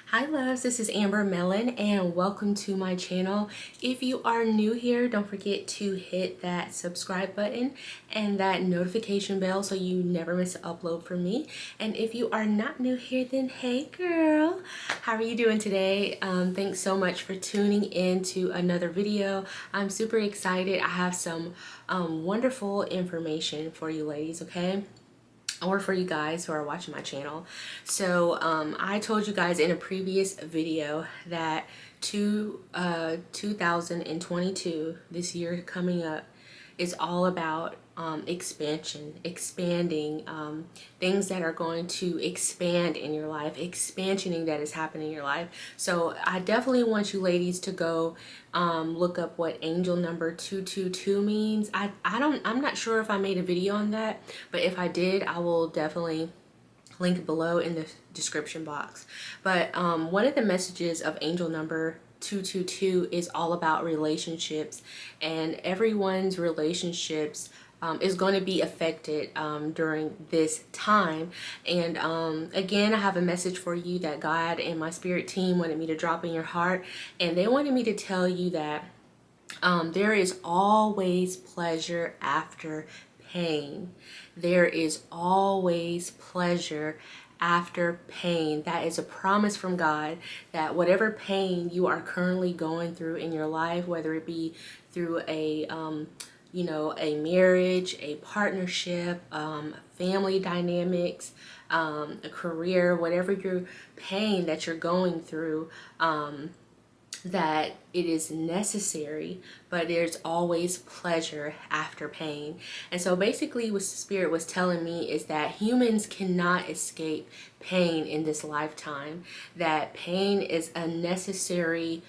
Hi loves, this is Mellon and welcome to my channel. If you are new here, don't forget to hit that subscribe button and that notification bell so you never miss an upload from me. And if you are not new here, then hey girl, how are you doing today? Thanks so much for tuning in to another video. I'm super excited. I have some wonderful information for you ladies, okay? Or for you guys who are watching my channel. So I told you guys in a previous video that 2022, this year coming up, is all about expanding, things that are going to expand in your life, expansioning that is happening in your life. So I definitely want you ladies to go look up what angel number 222 means. I'm not sure if I made a video on that, but if I did, I will definitely link below in the description box. But one of the messages of angel number 222 is all about relationships, and everyone's relationships is going to be affected during this time. And again, I have a message for you that God and my spirit team wanted me to drop in your heart, and they wanted me to tell you that there is always pleasure after pain. There is always pleasure after pain. That is a promise from God, that whatever pain you are currently going through in your life, whether it be through a a marriage, a partnership, family dynamics, a career, whatever your pain that you're going through, that it is necessary, but there's always pleasure after pain. And so basically what Spirit was telling me is that humans cannot escape pain in this lifetime, that pain is a necessary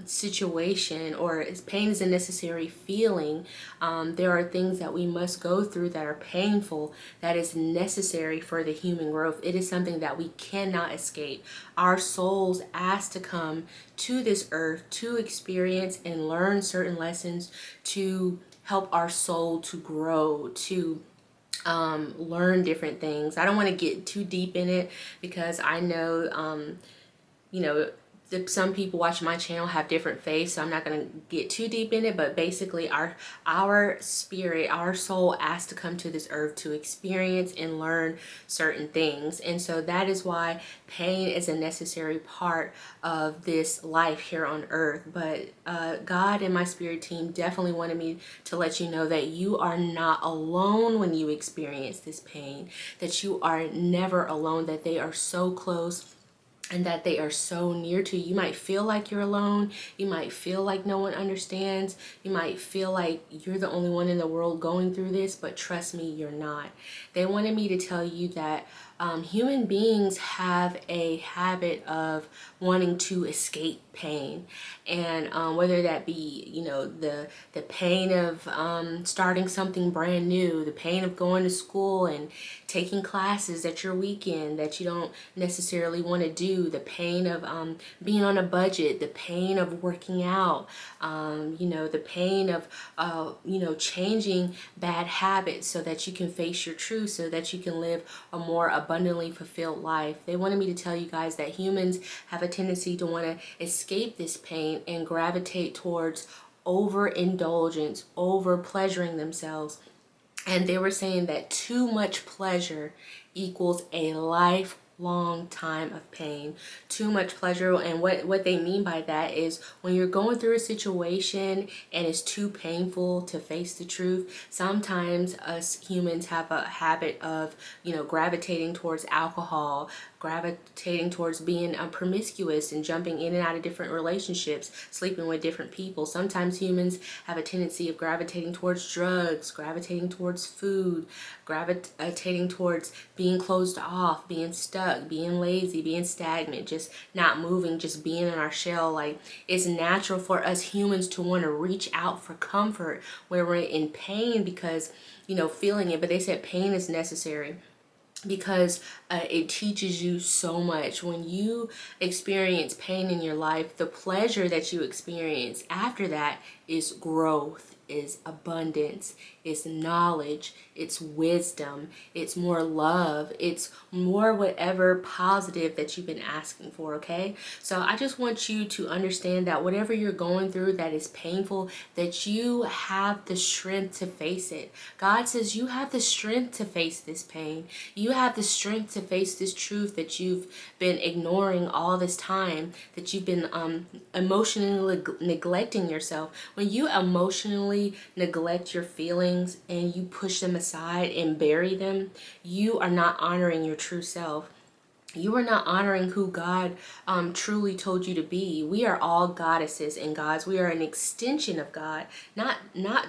situation, or pain is a necessary feeling. There are things that we must go through that are painful, that is necessary for the human growth. It is something that we cannot escape. Our souls asked to come to this earth to experience and learn certain lessons, to help our soul to grow, to learn different things. I don't want to get too deep in it because I know some people watching my channel have different faiths, so I'm not going to get too deep in it. But basically our spirit, our soul asked to come to this earth to experience and learn certain things. And so that is why pain is a necessary part of this life here on earth. But God and my spirit team definitely wanted me to let you know that you are not alone when you experience this pain, that you are never alone, that they are so close and that they are so near to you. You might feel like you're alone. You might feel like no one understands. You might feel like you're the only one in the world going through this, but trust me, you're not. They wanted me to tell you that human beings have a habit of wanting to escape pain, and whether that be the pain of starting something brand new, the pain of going to school and taking classes at your weekend that you don't necessarily want to do, the pain of being on a budget, the pain of working out, the pain of changing bad habits so that you can face your truth, so that you can live a more abundantly fulfilled life. They wanted me to tell you guys that humans have a tendency to want to escape this pain and gravitate towards overindulgence, over pleasuring themselves. And they were saying that too much pleasure equals a lifelong time of pain. Too much pleasure, and what they mean by that is when you're going through a situation and it's too painful to face the truth, sometimes us humans have a habit of gravitating towards alcohol, gravitating towards being promiscuous and jumping in and out of different relationships, sleeping with different people. Sometimes humans have a tendency of gravitating towards drugs, gravitating towards food, gravitating towards being closed off, being stuck, being lazy, being stagnant, just not moving, just being in our shell. Like, it's natural for us humans to want to reach out for comfort where we're in pain because feeling it. But they said pain is necessary because it teaches you so much. When you experience pain in your life, the pleasure that you experience after that is growth, is abundance, it's knowledge, it's wisdom, it's more love, it's more whatever positive that you've been asking for, okay? So I just want you to understand that whatever you're going through that is painful, that you have the strength to face it. God says you have the strength to face this pain. You have the strength to face this truth that you've been ignoring all this time, that you've been emotionally neglecting yourself. When you emotionally neglect your feelings and you push them aside and bury them, you are not honoring your true self. You are not honoring who God truly told you to be. We are all goddesses and gods. We are an extension of God. Not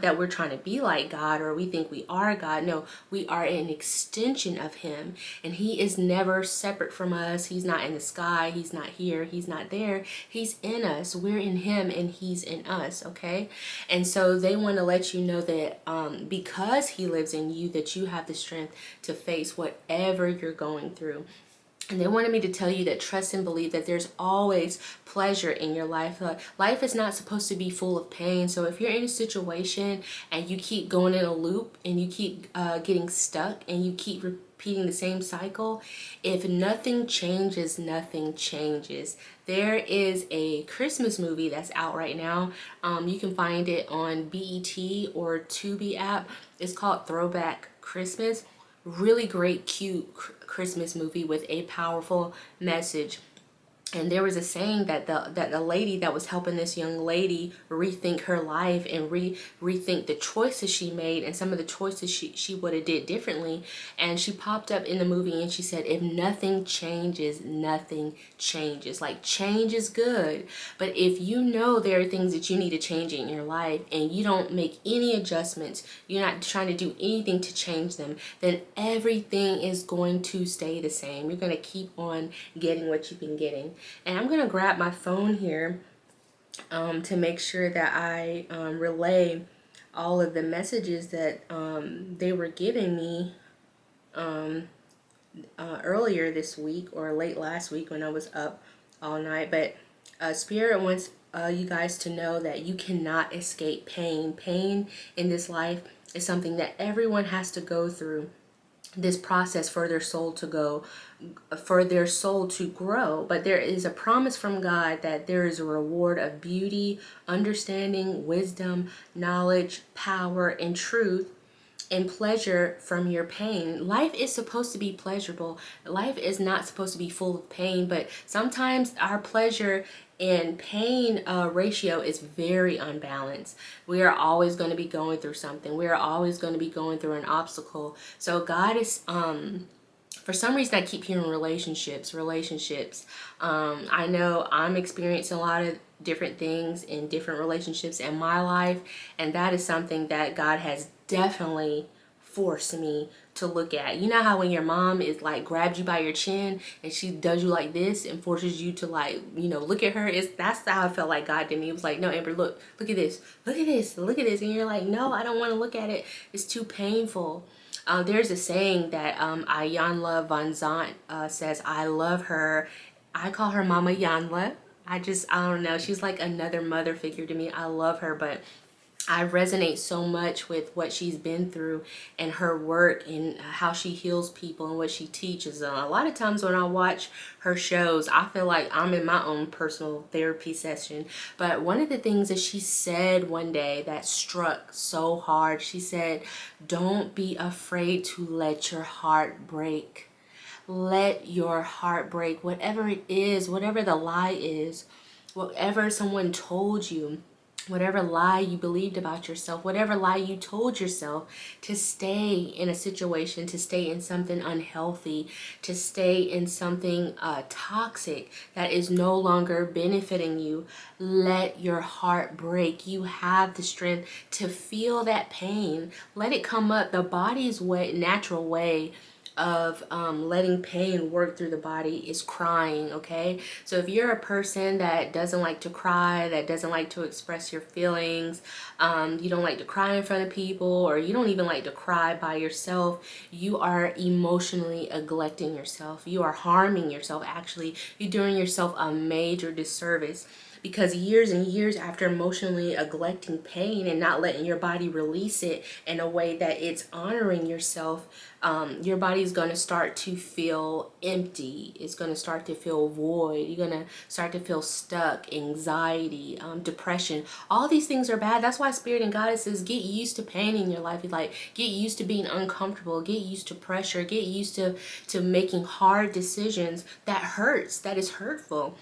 that we're trying to be like God or we think we are God. No, we are an extension of Him. And He is never separate from us. He's not in the sky. He's not here. He's not there. He's in us. We're in Him and He's in us, okay? And so they want to let you know that because He lives in you, that you have the strength to face whatever you're going through. And they wanted me to tell you that trust and believe that there's always pleasure in your life. Life is not supposed to be full of pain. So if you're in a situation and you keep going in a loop and you keep getting stuck and you keep repeating the same cycle, if nothing changes, nothing changes. There is a Christmas movie that's out right now. You can find it on BET or Tubi app. It's called Throwback Christmas. Really great, cute Christmas movie with a powerful message. And there was a saying that the lady that was helping this young lady rethink her life and rethink the choices she made and some of the choices she would have did differently. And she popped up in the movie and she said, if nothing changes, nothing changes. Like, change is good. But if you know there are things that you need to change in your life and you don't make any adjustments, you're not trying to do anything to change them, then everything is going to stay the same. You're going to keep on getting what you've been getting. And I'm going to grab my phone here to make sure that I relay all of the messages that they were giving me earlier this week or late last week when I was up all night. But Spirit wants you guys to know that you cannot escape pain. Pain in this life is something that everyone has to go through. This process for their soul to grow. But there is a promise from God that there is a reward of beauty, understanding, wisdom, knowledge, power, and truth, and pleasure from your pain. Life is supposed to be pleasurable. Life is not supposed to be full of pain, but sometimes our pleasure and pain ratio is very unbalanced. We are always going to be going through something. We are always going to be going through an obstacle. So God is, for some reason, I keep hearing relationships. I know I'm experiencing a lot of different things in different relationships in my life, and that is something that God has definitely forced me to look at. You know how when your mom is like grabs you by your chin and she does you like this and forces you to, like, you know, look at her? That's how I felt like God did me. He was like, no, Amber, look at this, look at this, look at this. And you're like, no, I don't want to look at it. It's too painful. There's a saying that Ayanla Van Zant says, I love her. I call her Mama Yanla. I don't know. She's like another mother figure to me. I love her, but I resonate so much with what she's been through and her work and how she heals people and what she teaches. And a lot of times when I watch her shows, I feel like I'm in my own personal therapy session. But one of the things that she said one day that struck so hard, she said, don't be afraid to let your heart break. Let your heart break. Whatever it is, whatever the lie is, whatever someone told you, whatever lie you believed about yourself, whatever lie you told yourself to stay in a situation, to stay in something unhealthy, to stay in something toxic that is no longer benefiting you, let your heart break. You have the strength to feel that pain. Let it come up. The body's natural way of letting pain work through the body is crying, okay? So if you're a person that doesn't like to cry, that doesn't like to express your feelings, you don't like to cry in front of people, or you don't even like to cry by yourself, you are emotionally neglecting yourself. You are harming yourself. Actually, you're doing yourself a major disservice, because years and years after emotionally neglecting pain and not letting your body release it in a way that it's honoring yourself, your body's going to start to feel empty. It's going to start to feel void. You're going to start to feel stuck, anxiety, depression. All these things are bad. That's why Spirit and Goddesses, get used to pain in your life. Like, get used to being uncomfortable. Get used to pressure. Get used to making hard decisions that hurts, that is hurtful.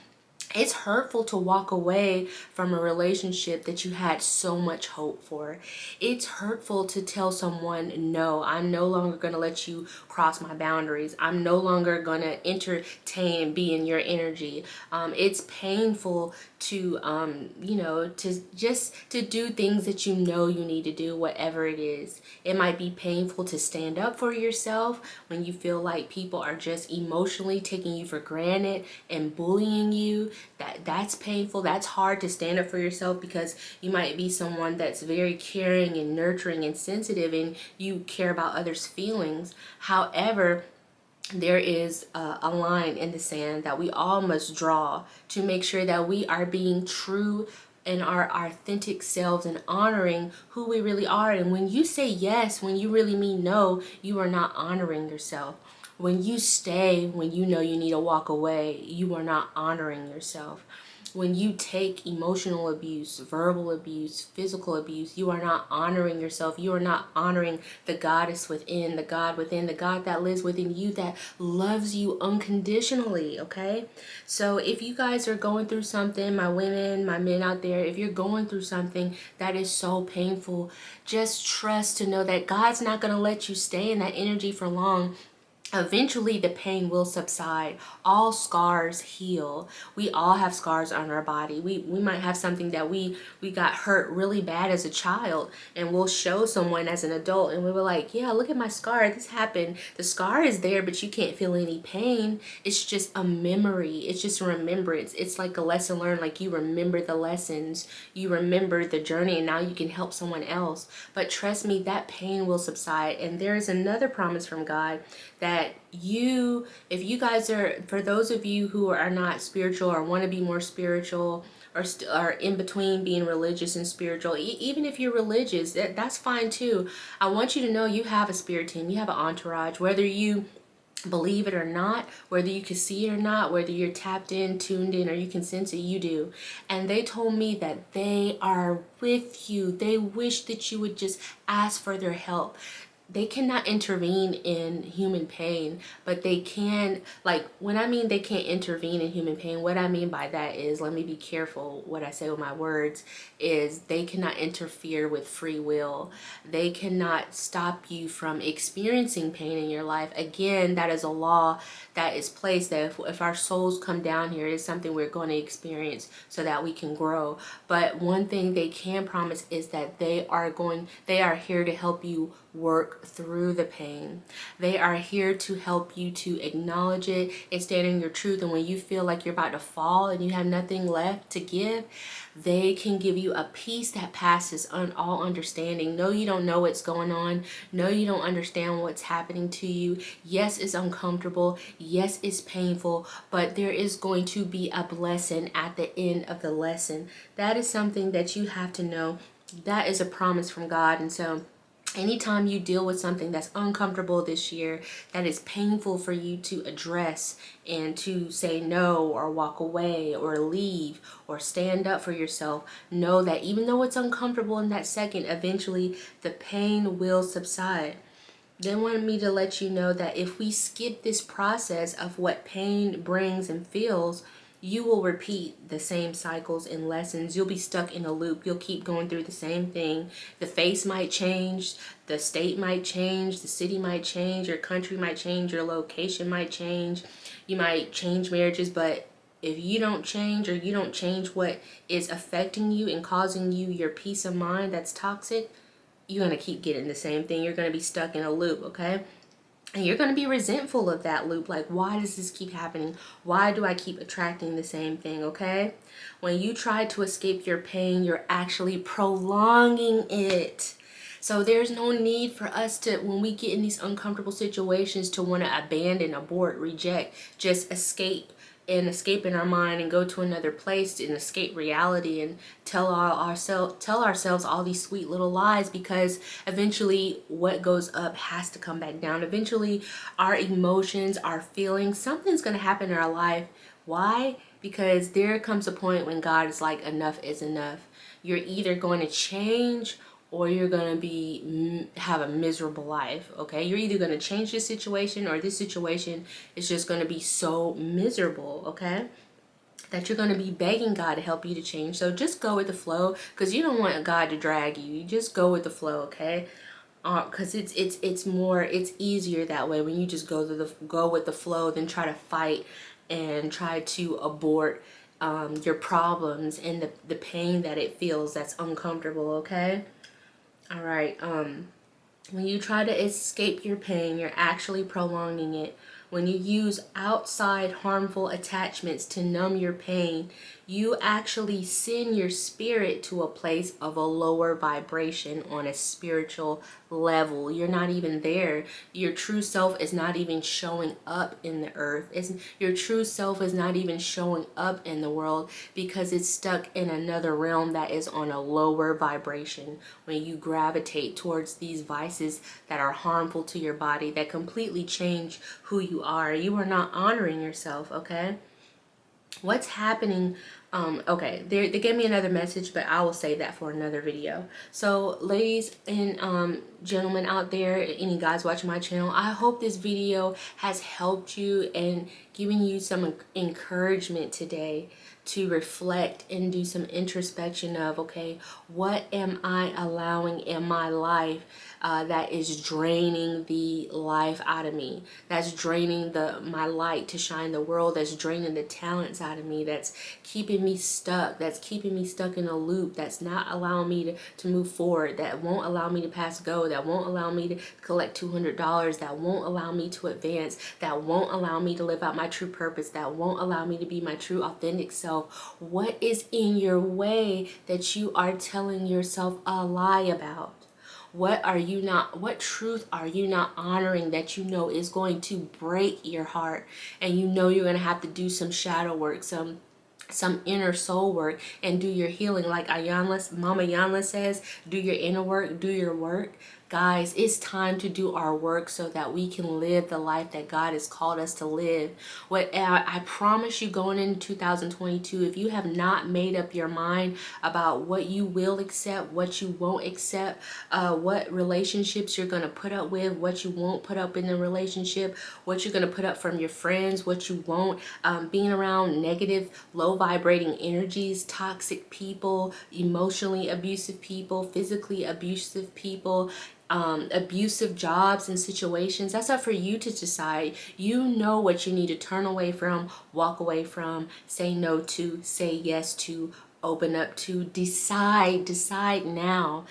It's hurtful to walk away from a relationship that you had so much hope for. It's hurtful to tell someone, no, I'm no longer going to let you cross my boundaries. I'm no longer going to entertain and be in your energy. It's painful to, to do things that you know you need to do, whatever it is. It might be painful to stand up for yourself when you feel like people are just emotionally taking you for granted and bullying you. That's painful. That's hard to stand up for yourself, because you might be someone that's very caring and nurturing and sensitive, and you care about others' feelings. However, there is a line in the sand that we all must draw to make sure that we are being true in our authentic selves and honoring who we really are. And when you say yes, when you really mean no, you are not honoring yourself. When you stay, when you know you need to walk away, you are not honoring yourself. When you take emotional abuse, verbal abuse, physical abuse, you are not honoring yourself. You are not honoring the goddess within, the God within, the God that lives within you, that loves you unconditionally, okay? So if you guys are going through something, my women, my men out there, if you're going through something that is so painful, just trust to know that God's not going to let you stay in that energy for long. Eventually the pain will subside. All scars heal. We all have scars on our body. We might have something that we got hurt really bad as a child, and we'll show someone as an adult and we were like, yeah, look at my scar, this happened. The scar is there, but you can't feel any pain. It's just a memory. It's just a remembrance. It's like a lesson learned. Like, you remember the lessons, you remember the journey, and now you can help someone else. But trust me, that pain will subside. And there is another promise from God that if you guys are, for those of you who are not spiritual or want to be more spiritual, or are in between being religious and spiritual, even if you're religious, that's fine too. I want you to know you have a spirit team, you have an entourage, whether you believe it or not, whether you can see it or not, whether you're tapped in, tuned in, or you can sense it, you do. And they told me that they are with you. They wish that you would just ask for their help. They cannot intervene in human pain, but they can, like, when I mean they can't intervene in human pain, what I mean by that is, let me be careful what I say with my words, is they cannot interfere with free will. They cannot stop you from experiencing pain in your life. Again, that is a law that is placed, that if our souls come down here, it is something we're going to experience so that we can grow. But one thing they can promise is that they are here to help you work through the pain. They are here to help you to acknowledge it and stand in your truth. And when you feel like you're about to fall and you have nothing left to give, they can give you a peace that passes all understanding. No, you don't know what's going on. No, you don't understand what's happening to you. Yes, it's uncomfortable. Yes, it's painful, but there is going to be a blessing at the end of the lesson. That is something that you have to know. That is a promise from God. And so anytime you deal with something that's uncomfortable this year, that is painful for you to address and to say no, or walk away, or leave, or stand up for yourself, know that even though it's uncomfortable in that second, eventually the pain will subside. They wanted me to let you know that if we skip this process of what pain brings and feels, you will repeat the same cycles and lessons. You'll be stuck in a loop. You'll keep going through the same thing. The face might change, the state might change, the city might change, your country might change, your location might change. You might change marriages, but if you don't change, or you don't change what is affecting you and causing you your peace of mind that's toxic, you're going to keep getting the same thing. You're going to be stuck in a loop, okay? And you're going to be resentful of that loop. Like, why does this keep happening? Why do I keep attracting the same thing, okay? When you try to escape your pain, you're actually prolonging it. So there's no need for us to, when we get in these uncomfortable situations, to want to abandon, abort, reject, just escape and escape in our mind and go to another place and escape reality and tell ourselves all these sweet little lies, because eventually what goes up has to come back down. Eventually our emotions, our feelings, something's going to happen in our life. Why? Because there comes a point when God is like, enough is enough. You're either going to change or you're going to be have a miserable life. Okay, you're either going to change this situation, or this situation is just going to be so miserable, okay, that you're going to be begging God to help you to change. So just go with the flow, because you don't want God to drag you. You just go with the flow, okay? Because it's easier that way, when you just go with the flow than try to fight and try to abort your problems and the pain that it feels that's uncomfortable, okay? All right. When you try to escape your pain, you're actually prolonging it. When you use outside harmful attachments to numb your pain, you actually send your spirit to a place of a lower vibration on a spiritual level. You're not even there. Your true self is not even showing up in the earth. Your true self is not even showing up in the world, because it's stuck in another realm that is on a lower vibration. When you gravitate towards these vices that are harmful to your body, that completely change who you are not honoring yourself, okay? What's happening? Okay, they gave me another message, but I will save that for another video. So ladies and gentlemen out there, any guys watching my channel, I hope this video has helped you and given you some encouragement today to reflect and do some introspection of, okay, what am I allowing in my life that is draining the life out of me, that's draining my light to shine the world, that's draining the talents out of me, that's keeping me stuck, in a loop, that's not allowing me to move forward, that won't allow me to pass go, that won't allow me to collect $200, that won't allow me to advance, that won't allow me to live out my true purpose, that won't allow me to be my true authentic self. What is in your way that you are telling yourself a lie about? What truth are you not honoring that you know is going to break your heart, and you know you're going to have to do some shadow work, some inner soul work, and do your healing, like Mama Yanla says, do your inner work, do your work. Guys, it's time to do our work so that we can live the life that God has called us to live. I promise you, going into 2022, if you have not made up your mind about what you will accept, what you won't accept, what relationships you're going to put up with, what you won't put up in the relationship, what you're going to put up from your friends, what you won't, being around negative, low vibrating energies, toxic people, emotionally abusive people, physically abusive people, abusive jobs and situations, that's up for you to decide. You know what you need to turn away from, walk away from, say no to, say yes to, open up to. Decide now.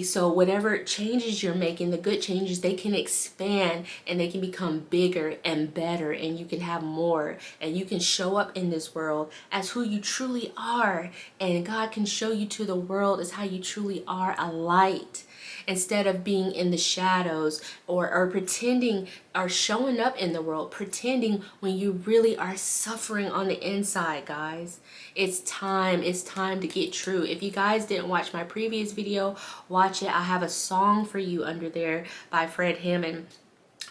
So whatever changes you're making, the good changes, they can expand and they can become bigger and better, and you can have more, and you can show up in this world as who you truly are, and God can show you to the world as how you truly are, a light, instead of being in the shadows or pretending, or showing up in the world pretending when you really are suffering on the inside. Guys, it's time to get true. If you guys didn't watch my previous video, watch it. I have a song for you under there by Fred Hammond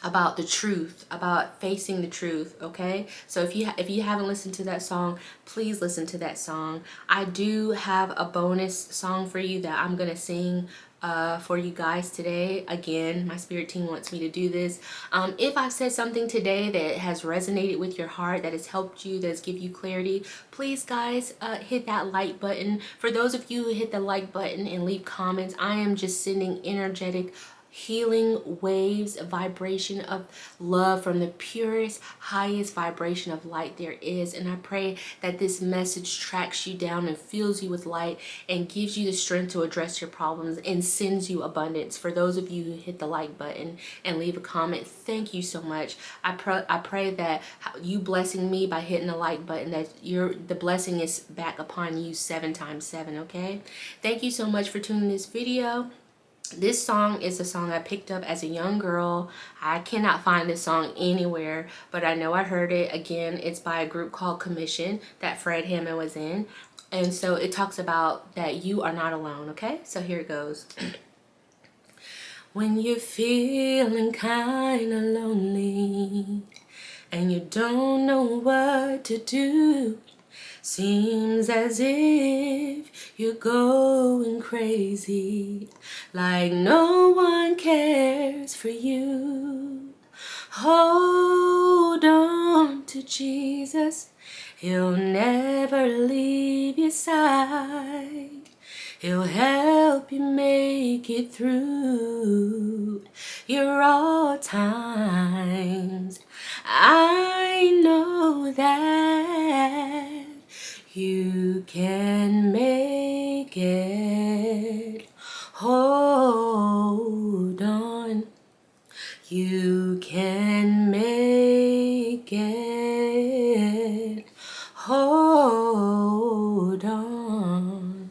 about the truth, about facing the truth, okay? So if you haven't listened to that song, please listen to that song. I do have a bonus song for you that I'm gonna sing for you guys today. Again, my spirit team wants me to do this. If I've said something today that has resonated with your heart, that has helped you, that has given you clarity, please guys, hit that like button. For those of you who hit the like button and leave comments, I am just sending energetic healing waves, a vibration of love from the purest, highest vibration of light there is. And I pray that this message tracks you down and fills you with light and gives you the strength to address your problems and sends you abundance. For those of you who hit the like button and leave a comment, thank you so much. I pray that you blessing me by hitting the like button, that the blessing is back upon you 7 times 7, okay? Thank you so much for tuning this video. This song is a song I picked up as a young girl. I cannot find this song anywhere, but I know I heard it. Again, it's by a group called Commission that Fred Hammond was in. And so it talks about that you are not alone, okay? So here it goes. When you're feeling kinda lonely and you don't know what to do, seems as if you're going crazy, like no one cares for you. Hold on to Jesus, He'll never leave your side. He'll help you make it through your all times. I know that you can make it. Hold on. You can make it. Hold on.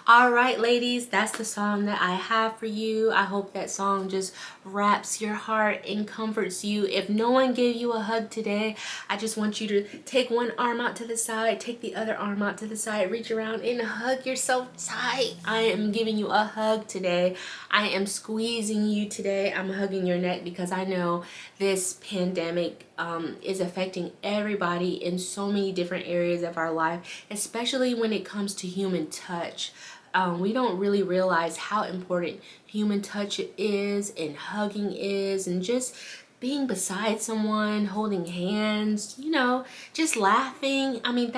All right, ladies, that's the song that I have for you. I hope that song just wraps your heart and comforts you. If no one gave you a hug today, I just want you to take one arm out to the side, take the other arm out to the side, reach around and hug yourself tight. I am giving you a hug today. I am squeezing you today. I'm hugging your neck because I know this pandemic is affecting everybody in so many different areas of our life, especially when it comes to human touch. We don't really realize how important human touch is and hugging is and just being beside someone, holding hands, you know, just laughing. I mean,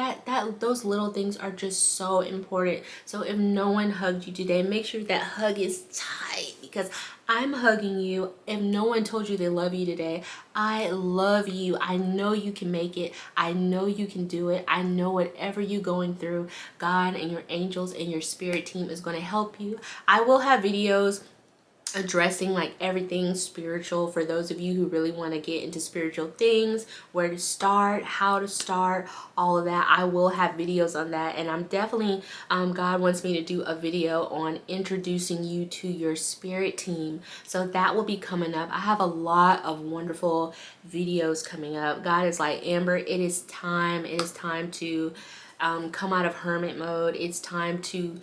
those little things are just so important. So if no one hugged you today, make sure that hug is tight because I'm hugging you. If no one told you they love you today, I love you. I know you can make it. I know you can do it. I know whatever you're going through, God and your angels and your spirit team is going to help you. I will have videos addressing like everything spiritual for those of you who really want to get into spiritual things, where to start, how to start, all of that. I will have videos on that, and I'm definitely God wants me to do a video on introducing you to your spirit team, so that will be coming up. I have a lot of wonderful videos coming up. God is like, Amber, it is time to come out of hermit mode. It's time to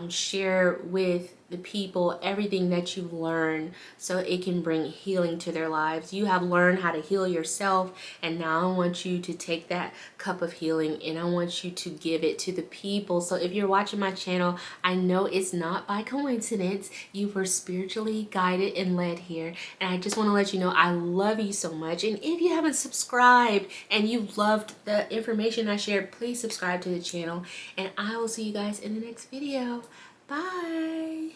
share with the people everything that you learn so it can bring healing to their lives. You have learned how to heal yourself, and now I want you to take that cup of healing and I want you to give it to the people. So if you're watching my channel, I know it's not by coincidence. You were spiritually guided and led here, and I just want to let you know I love you so much. And if you haven't subscribed and you loved the information I shared, please subscribe to the channel, and I will see you guys in the next video. Bye.